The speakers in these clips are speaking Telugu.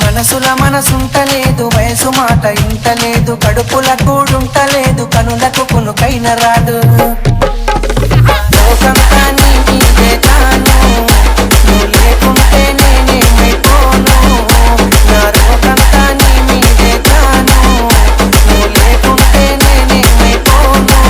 మనసుల మనసుంటలేదు, వయసు మాట ఇంటలేదు, కడుపుల కూడుంటలేదు, కనులకు కునుకైన రాదు. లోకంతా నీ మీదే తాను, నువ్వు లేకుంటే నేనేమైపోను. నా లోకంతా నీ మీదే తాను, నువ్వు లేకుంటే నేనేమైపోను.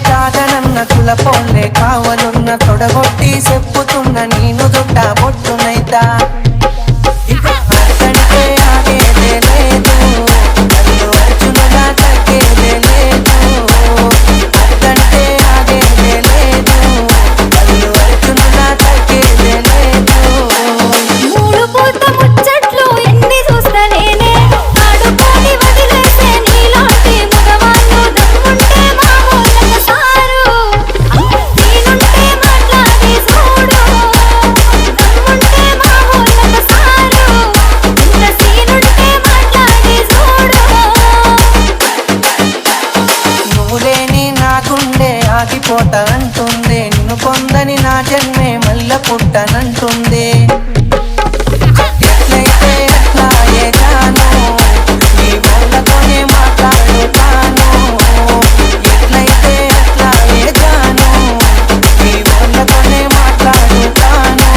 కాదనన్న కులపోలే కావలున్న తొడగొట్టి చెప్పుతున్న నేను దొడ్డ బొట్టునైతా. అతడికే ఆగేదే లేదు, అల్లు అర్జునులా తగ్గేదే లేదు. అతడికే ఆగేదే లేదు, అల్లు అర్జునులా తగ్గేదే లేదు. మూడు పూట ముచ్చట్లు ఎన్ని చూస్తలేనే, ఆడుకొని వదిలేసే నీలాంటి మగవాళ్ళు దమ్ముంటే మా ఊళ్ళకు సారు. నేనుంటే మాట్లాడి చూడు, దమ్ముంటే మా ఊళ్ళకు సారు. ఇంత సీనుంటే మాట్లాడి చూడు. నువ్వు లేని నా గుండె ఆగిపోతా అంటుంది, నిన్ను పొందని నా జన్మే మల్ల పుట్టనంటుంది. ఎట్లయితే అట్లా ఏగాను, నీ వాళ్ళతోనే మాట్లాడుతాను. ఎట్లయితే అట్లా ఏగాను, నీ వాళ్ళతోనే మాట్లాడుతాను.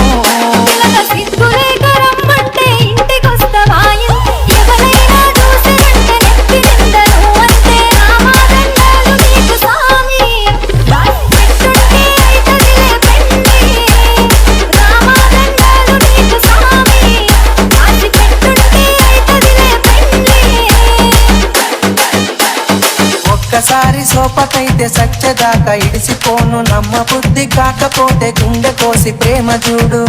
పిల్లల సిగ్గులేక రమ్మంటే ఇంటికొస్తవాయి, ఎవరైనా చూసినంటే నెత్తి నిందరు అంతే. రామాదండాలు నీకు స్వామి, పెట్టుంటే అయితదిలే పెండి. రామాదండాలు నీకు స్వామి, ఆసి పెట్టుంటే అయితదిలే పెండి. ఒక్కసారి సోపకైతే సచ్చదాకా ఇడిసిపోను, నమ్మ బుద్ధి కాకపోతే గుండె కోసి ప్రేమ చూడు.